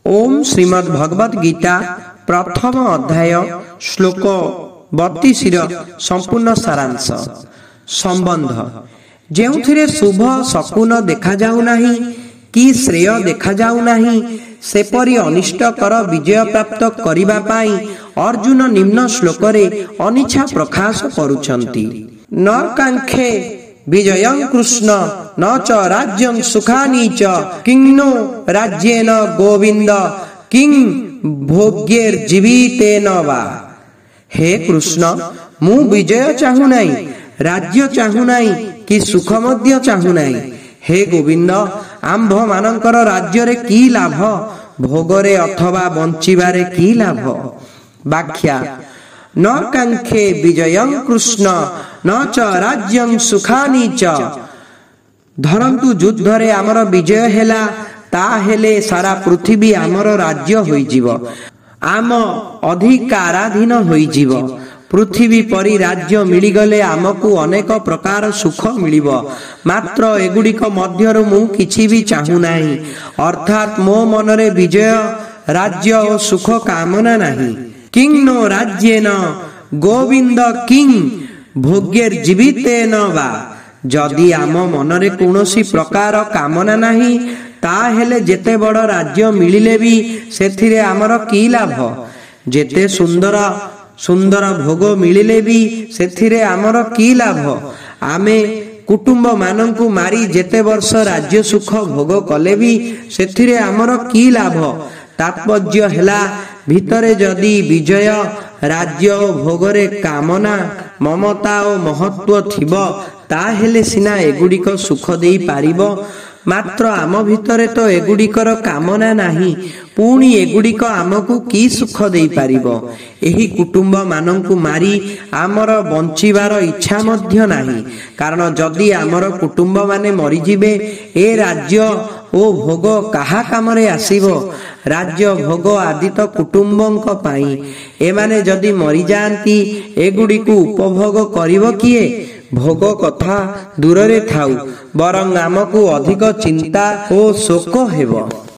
ओम श्रीमद् भगवद गीता प्रथम अध्याय श्लोक 32 संपूर्ण सारांश संबंध जेउथिरे शुभ सकुन देखा जाऊ नाही कि श्रेय देखा जाऊ नाही सेपरि अनिष्टकर विजय प्राप्त करिबा पाई अर्जुन निम्न श्लोक रे अनिच्छा प्रकाश करूछंती। न कांखे विजयं कृष्ण न च राज्यं सुखानि च किन्नु राज्येन गोविंद किं भोग्यैर्जीवितेन वा। हे कृष्ण मु विजय चाहू नाही, राज्य चाहू नाही कि सुख मध्य चाहू नाही। हे गोविंद आंभ मानकर राज्य रे की लाभ, भोगरे अथवा बंचिबारे की लाभ। व्याख्या न कांखे विजयं कृष्ण न च राज्यं सुखानि च। धरंतु युद्ध रे आमर विजय हेला ता हेले सारा पृथ्वी आमर राज्य होई जीवो, आम अधिकाराधीन होई जीवो। पृथ्वी परी राज्य मिली गले आमको अनेक प्रकार सुख मिलिबो, मात्र एगुड़िक मध्यरु मु किछि भी चाहू नाही। अर्थात मो मनरे विजय राज्य और सुख कामना नाही। किंनो राज्येन गोविंद किं भोग्यैर्जीवितेन वा। जदि आम मनरे कोनोसी प्रकार कामना नाही ताहेले जेते बड़ राज्य मिलिले भी सेथिरे आमर की लाभ। जेते सुंदर सुंदर भोग मिलिले भी सेथिरे आमर की लाभ। आमे कुटुंब मानंकु मारी जेते वर्ष राज्य सुख भोग कले भी सेथिरे आमर की लाभ। तात्पर्य हेला भितरे जदि विजय राज्य भोगरे कामना ममता और महत्व थिबो ताहेले सिना एगुड़िक सुख देई पारिबो, मात्र आम भितरे तो एगुड़िकर कामना नाही। पुणी एगुड़िक आमको की सुख देई पारिबो। एही कुटुंब मानंकु मारी आमर बंचिबार इच्छा मध्य नाही, कारण जदि आमर कुटुंब माने मरि जिबे ए राज्य ओ भोग काहा कामरे आसीबो। राज्य भोग आदि तो कुटुंबंक पाई, एमाने जदि मरि जांती एगुड़िकु उपभोग करिवो किए। भोग कथा दूर रे थाउ, बरं आमको अधिक चिंता ओ शोक हेबो।